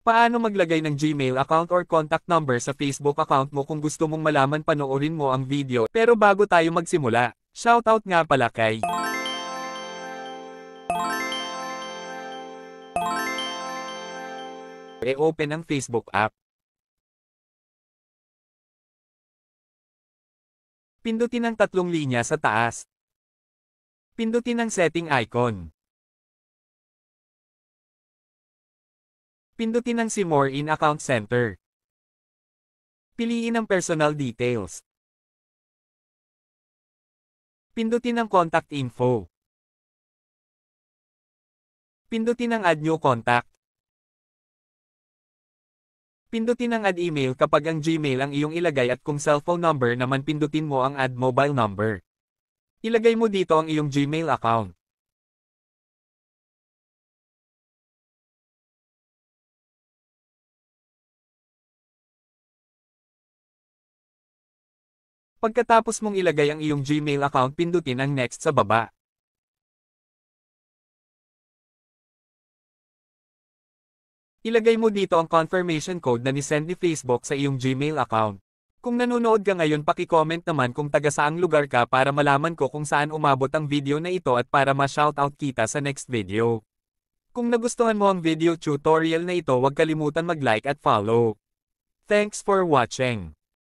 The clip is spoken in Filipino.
Paano maglagay ng Gmail account or contact number sa Facebook account mo kung gusto mong malaman panoorin mo ang video. Pero bago tayo magsimula, shoutout nga pala kay open ang Facebook app. Pindutin ang tatlong linya sa taas. Pindutin ang setting icon. Pindutin ang See More in Account Center. Piliin ang Personal Details. Pindutin ang Contact Info. Pindutin ang Add New Contact. Pindutin ang Add Email kapag ang Gmail ang iyong ilagay at kung cellphone number naman pindutin mo ang Add Mobile Number. Ilagay mo dito ang iyong Gmail account. Pagkatapos mong ilagay ang iyong Gmail account, pindutin ang Next sa baba. Ilagay mo dito ang confirmation code na ni-send ni Facebook sa iyong Gmail account. Kung nanonood ka ngayon, paki-comment naman kung taga saang lugar ka para malaman ko kung saan umabot ang video na ito at para ma-shoutout kita sa next video. Kung nagustuhan mo ang video tutorial na ito, huwag kalimutan mag-like at follow. Thanks for watching.